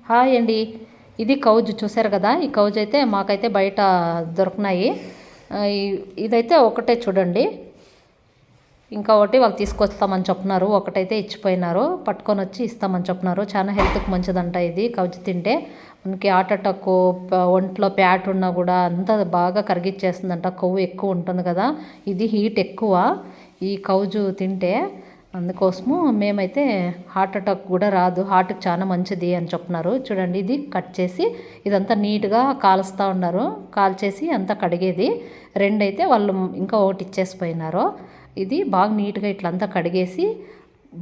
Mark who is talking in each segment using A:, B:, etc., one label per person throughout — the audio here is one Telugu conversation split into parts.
A: హాయ్ అండి. ఇది కౌజు చూసారు కదా. ఈ కౌజు అయితే మాకైతే బయట దొరుకున్నాయి. ఇదైతే ఒకటే చూడండి. ఇంకా ఒకటి వాళ్ళు తీసుకొస్తామని చెప్తున్నారు. ఒకటైతే ఇచ్చిపోయినారు, పట్టుకొని వచ్చి ఇస్తామని చెప్తున్నారు. చాలా హెల్త్కి మంచిదంట ఇది కౌజు తింటే. మనకి హార్ట్ అటాక్, ఒంట్లో ప్యాట్ ఉన్నా కూడా అంతా బాగా కరిగిచ్చేస్తుందంట. కొవ్వు ఎక్కువ ఉంటుంది కదా, ఇది హీట్ ఎక్కువ ఈ కౌజు తింటే. అందుకోసము మేమైతే హార్ట్ అటాక్ కూడా రాదు, హార్ట్కి చాలా మంచిది అని చెప్తున్నారు. చూడండి, ఇది కట్ చేసి ఇదంతా నీట్గా కాలుస్తూ ఉన్నారు. కాల్చేసి అంతా కడిగేది. రెండైతే వాళ్ళు ఇంకా ఒకటి ఇచ్చేసిపోయినారు. ఇది బాగా నీట్గా ఇట్లంతా కడిగేసి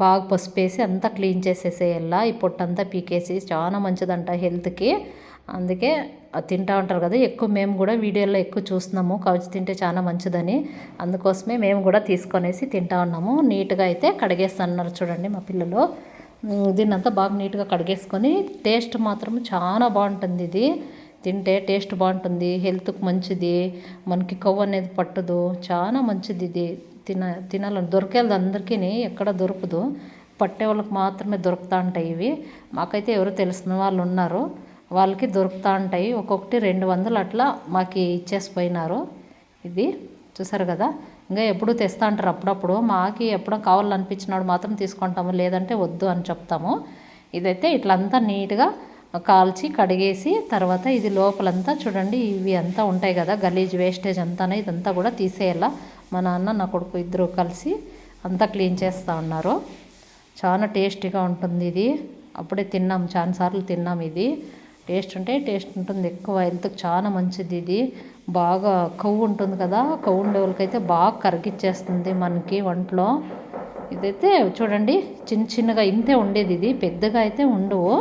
A: బాగా పసుపు వేసి అంతా క్లీన్ చేసేసేయాల. ఈ పొట్టంతా పీకేసి చాలా మంచిదంట హెల్త్కి. అందుకే తింటూ ఉంటారు కదా ఎక్కువ. మేము కూడా వీడియోలో ఎక్కువ చూస్తున్నాము కౌజు తింటే చాలా మంచిదని. అందుకోసమే మేము కూడా తీసుకొనేసి తింటా ఉన్నాము. నీట్గా అయితే కడిగేస్తున్నారు చూడండి మా పిల్లలు. దీన్నంతా బాగా నీట్గా కడిగేసుకొని, టేస్ట్ మాత్రం చాలా బాగుంటుంది. ఇది తింటే టేస్ట్ బాగుంటుంది, హెల్త్కి మంచిది, మనకి కొవ్వు అనేది పట్టదు, చాలా మంచిది. ఇది తినాలని దొరికేది అందరికీ, ఎక్కడ దొరకదు, పట్టే వాళ్ళకి మాత్రమే దొరుకుతూ ఉంటాయి ఇవి. మాకైతే ఎవరు తెలిసిన వాళ్ళు ఉన్నారు, వాళ్ళకి దొరుకుతూ ఉంటాయి. ఒక్కొక్కటి 200 అట్లా మాకు ఇచ్చేసిపోయినారు. ఇది చూసారు కదా. ఇంకా ఎప్పుడు తెస్తా అంటారు అప్పుడప్పుడు. మాకి ఎప్పుడో కావాలనిపించినాడు మాత్రం తీసుకుంటాము, లేదంటే వద్దు అని చెప్తాము. ఇదైతే ఇట్లంతా నీట్గా కాల్చి కడిగేసి తర్వాత ఇది లోపలంతా చూడండి, ఇవి అంతా ఉంటాయి కదా గలీజ్ వేస్టేజ్ అంతా, ఇదంతా కూడా తీసేయాల. మా నాన్న నా కొడుకు ఇద్దరు కలిసి అంతా క్లీన్ చేస్తూ ఉన్నారు. చాలా టేస్టీగా ఉంటుంది ఇది. అప్పుడే తిన్నాం, చాలాసార్లు తిన్నాం. ఇది టేస్ట్ ఉంటుంది, ఎక్కువ హెల్త్కి చాలా మంచిది. ఇది బాగా కొవ్వు ఉంటుంది కదా, కొవ్వు ఉండే వాళ్ళకైతే బాగా కరిగిచ్చేస్తుంది మనకి ఒంట్లో. ఇదైతే చూడండి చిన్నగా ఇంతే ఉండేది. ఇది పెద్దగా అయితే ఉండవు,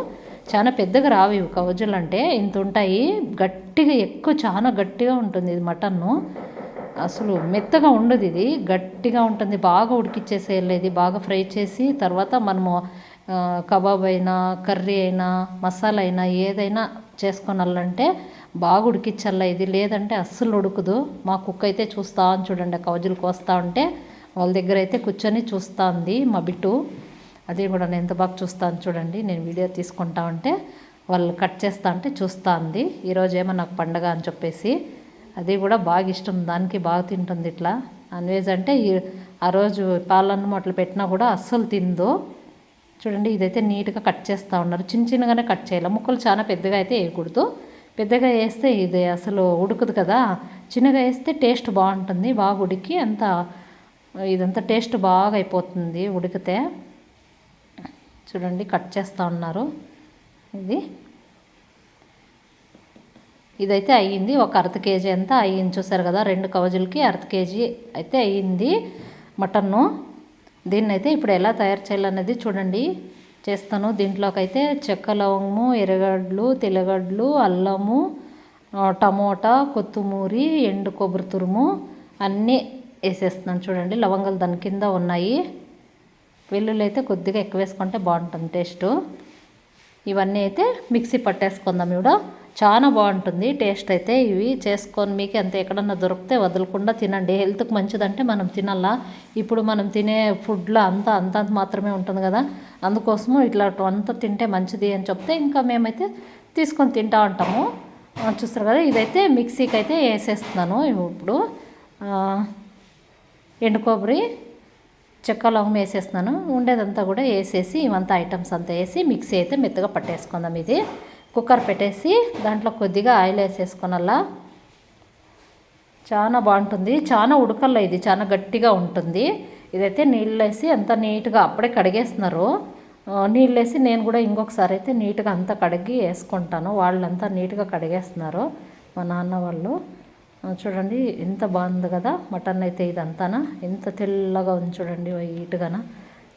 A: చాలా పెద్దగా రావు ఇవి కౌజులు అంటే. ఇంత ఉంటాయి, గట్టిగా ఎక్కువ చాలా గట్టిగా ఉంటుంది ఇది. మటన్ను అసలు మెత్తగా ఉండదు, ఇది గట్టిగా ఉంటుంది. బాగా ఉడికిచ్చేసేయాలి. ఇది బాగా ఫ్రై చేసి తర్వాత మనము కబాబ్ అయినా కర్రీ అయినా మసాలా అయినా ఏదైనా చేసుకోనాలంటే బాగా ఉడికించాల ఇది, లేదంటే అస్సలు ఉడకదు. మా కుక్క అయితే చూస్తా అని చూడండి, కౌజులు కోస్తా ఉంటే వాళ్ళ దగ్గర అయితే కూర్చొని చూస్తూ ఉంది మా బిట్టు. అది కూడా నేను ఎంత బాగా చూస్తాను చూడండి. నేను వీడియో తీసుకుంటా ఉంటే వాళ్ళు కట్ చేస్తా అంటే చూస్తూ ఉంది. ఈరోజు ఏమో నాకు పండగ అని చెప్పేసి అది కూడా బాగా ఇష్టం దానికి, బాగా తింటుంది. ఇట్లా నాన్ వెజ్ అంటే ఆ రోజు పాలన్నం అట్లా పెట్టినా కూడా అస్సలు తిందో. చూడండి, ఇదైతే నీట్గా కట్ చేస్తూ ఉన్నారు. చిన్నగానే కట్ చేయాలి, ముక్కలు చాలా పెద్దగా అయితే వేయకూడదు. పెద్దగా వేస్తే ఇది అసలు ఉడకదు కదా. చిన్నగా వేస్తే టేస్ట్ బాగుంటుంది, బాగా ఉడికి అంతా ఇదంతా టేస్ట్ బాగా అయిపోతుంది ఉడికితే. చూడండి కట్ చేస్తూ ఉన్నారు. ఇదైతే అయ్యింది, ఒక అర్ధ కేజీ అంతా అయ్యింది. చూసారు కదా, 2 కౌజులకి అర్ధ కేజీ అయితే అయ్యింది మటన్ను. దీన్నైతే ఇప్పుడు ఎలా తయారు చేయాలనేది చూడండి చేస్తాను. దీంట్లోకి అయితే చెక్క లవంగము, ఎర్రగడ్డలు, తెల్లగడ్డలు, అల్లము, టమోటా, కొత్తిమూరి, ఎండు కొబ్బరి తురుము అన్నీ వేసేస్తున్నాను. చూడండి లవంగాలు దాని కింద ఉన్నాయి. వెల్లుల్లి అయితే కొద్దిగా ఎక్కువ వేసుకుంటే బాగుంటుంది టేస్టు. ఇవన్నీ అయితే మిక్సీ పట్టేసుకుందాం. ఇప్పుడు చాలా బాగుంటుంది టేస్ట్ అయితే. ఇవి చేసుకొని మీకు ఎంత ఎక్కడన్నా దొరికితే వదలకుండా తినండి, హెల్త్కి మంచిదంటే మనం తినాలా. ఇప్పుడు మనం తినే ఫుడ్లో అంత మాత్రమే ఉంటుంది కదా, అందుకోసము ఇట్లా అంతా తింటే మంచిది అని చెప్తే ఇంకా మేమైతే తీసుకొని తింటూ ఉంటాము. చూస్తారు కదా, ఇదైతే మిక్సీకి అయితే వేసేస్తున్నాను. ఇప్పుడు ఎండు కొబ్బరి, చెక్క లవంగం వేసేస్తున్నాను. ఉండేదంతా కూడా వేసేసి ఇవంతా ఐటమ్స్ అంతా వేసి మిక్సీ అయితే మెత్తగా పట్టేసుకుందాం. ఇది కుక్కర్ పెట్టేసి దాంట్లో కొద్దిగా ఆయిల్ వేసేసుకొనల్లా. చాలా బాగుంటుంది, చాలా ఉడకల్లా, ఇది చాలా గట్టిగా ఉంటుంది. ఇదైతే నీళ్ళు వేసి అంత నీట్గా అప్పుడే కడిగేస్తున్నారు. నీళ్ళు వేసి నేను కూడా ఇంకొకసారి అయితే నీట్గా అంతా కడిగి వేసుకుంటాను. వాళ్ళంతా నీట్గా కడిగేస్తున్నారు మా నాన్న వాళ్ళు. చూడండి ఎంత బాగుంది కదా మటన్ అయితే. ఇదంతానా ఎంత తెల్లగా ఉంది చూడండి, వైట్గాన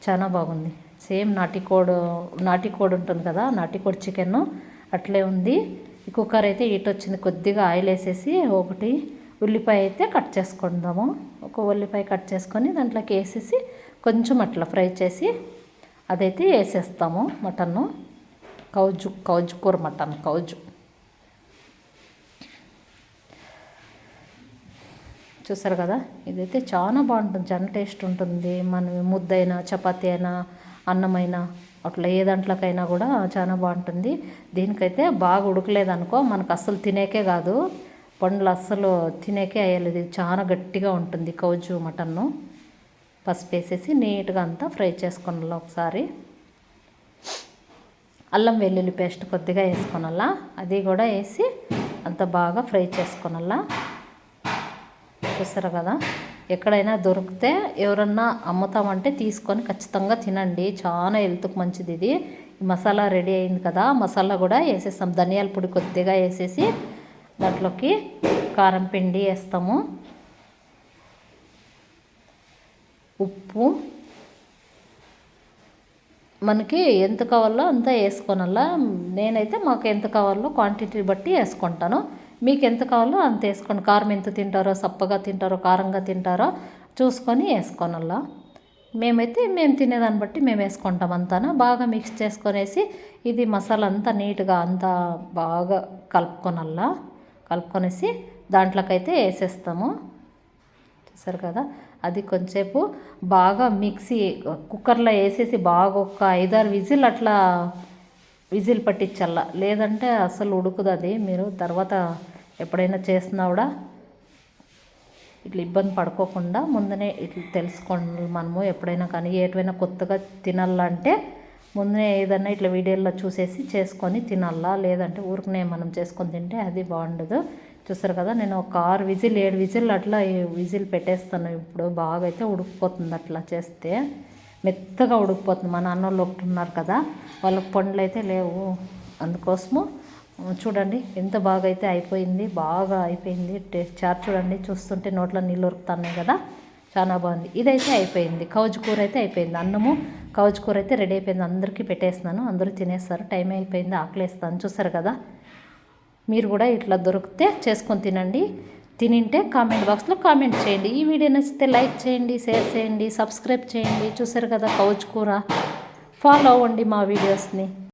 A: చాలా బాగుంది. సేమ్ నాటికోడి ఉంటుంది కదా, నాటికోడి చికెన్ అట్లే ఉంది. ఈ కుక్కర్ అయితే హీట్ వచ్చింది. కొద్దిగా ఆయిల్ వేసేసి ఒకటి ఉల్లిపాయ అయితే కట్ చేసుకుందాము. ఒక ఉల్లిపాయ కట్ చేసుకొని దాంట్లోకి వేసేసి కొంచెం అట్లా ఫ్రై చేసి అదైతే వేసేస్తాము. మటన్ను కౌజు కూర, మటన్ కౌజు. చూసారు కదా, ఇదైతే చాలా బాగుంటుంది, చాలా టేస్ట్ ఉంటుంది. మనం ముద్దైనా చపాతీ అయినా అన్నమైనా అట్లా ఏ దాంట్లోకైనా కూడా చాలా బాగుంటుంది. దీనికైతే బాగా ఉడకలేదనుకో మనకు అస్సలు తినేకే కాదు, పండ్లు అస్సలు తినేకే అయ్యలేదు. ఇది చాలా గట్టిగా ఉంటుంది కౌజు మటన్ను. పసుపు వేసేసి నీట్గా అంతా ఫ్రై చేసుకున్నాం. ఒకసారి అల్లం వెల్లుల్లి పేస్ట్ కొద్దిగా వేసుకొనాలా, అది కూడా వేసి అంత బాగా ఫ్రై చేసుకొనాలా. చూస్తారు కదా, ఎక్కడైనా దొరికితే ఎవరన్నా అమ్ముతామంటే తీసుకొని ఖచ్చితంగా తినండి, చాలా హెల్త్కి మంచిది ఇది. మసాలా రెడీ అయింది కదా, మసాలా కూడా వేసేస్తాం. ధనియాల పొడి కొద్దిగా వేసేసి దాంట్లోకి కారం పిండి వేస్తాము, ఉప్పు మనకి ఎంత కావాలో అంత వేసుకోనల్లా. నేనైతే మాకు ఎంత కావాలో క్వాంటిటీ బట్టి వేసుకుంటాను, మీకు ఎంత కావాలో అంత వేసుకోండి. కారం ఎంత తింటారో, సప్పగా తింటారో, కారంగా తింటారో చూసుకొని వేసుకోనల్లా. మేము తినేదాన్ని బట్టి మేము వేసుకుంటాం. అంతా బాగా మిక్స్ చేసుకొనేసి ఇది మసాలా అంతా నీట్గా అంతా బాగా కలుపుకొనేసి దాంట్లోకైతే వేసేస్తాము. చూసారు కదా, అది కొంచెంసేపు బాగా మిక్సీ కుక్కర్లో వేసేసి బాగా ఒక 5-6 విజిల్ అట్లా విజిల్ పట్టించాల, లేదంటే అసలు ఉడుకుదు అది. మీరు తర్వాత ఎప్పుడైనా చేసినా కూడా ఇట్లా ఇబ్బంది పడుకోకుండా ముందునే ఇట్లా తెలుసుకోండి. మనము ఎప్పుడైనా కానీ ఏమైనా కొత్తగా తినాలంటే ముందునే ఏదైనా ఇట్లా వీడియోలో చూసేసి చేసుకొని తినాలా, లేదంటే ఊరికనే మనం చేసుకొని తింటే అది బాగుండదు. చూసారు కదా, నేను ఒక 6 విజిల్ 7 విజిల్ అట్లా విజిల్ పెట్టేస్తాను. ఇప్పుడు బాగా అయితే ఉడికిపోతుంది, అట్లా చేస్తే మెత్తగా ఉడికిపోతుంది. మా నాన్న వాళ్ళు ఒకటి ఉన్నారు కదా, వాళ్ళకి పండ్లు అయితే లేవు, అందుకోసము చూడండి ఎంత బాగా అయితే అయిపోయింది, బాగా అయిపోయింది. చారు చూడండి, చూస్తుంటే నోట్లో నీళ్ళు ఉరుకుతున్నాయి కదా, చాలా బాగుంది. ఇదైతే అయిపోయింది, కౌజు కూర అయితే అయిపోయింది. అన్నము కౌజు కూర అయితే రెడీ అయిపోయింది. అందరికీ పెట్టేస్తున్నాను, అందరూ తినేస్తారు. టైం అయిపోయింది, ఆకలేస్తాను. చూసారు కదా, మీరు కూడా ఇట్లా దొరికితే చేసుకొని తినండి. తినింటే కామెంట్ బాక్స్లో కామెంట్ చేయండి. ఈ వీడియో నచ్చితే లైక్ చేయండి, షేర్ చేయండి, సబ్స్క్రైబ్ చేయండి. చూసారు కదా కౌజు కూర, ఫాలో అవ్వండి మా వీడియోస్ని.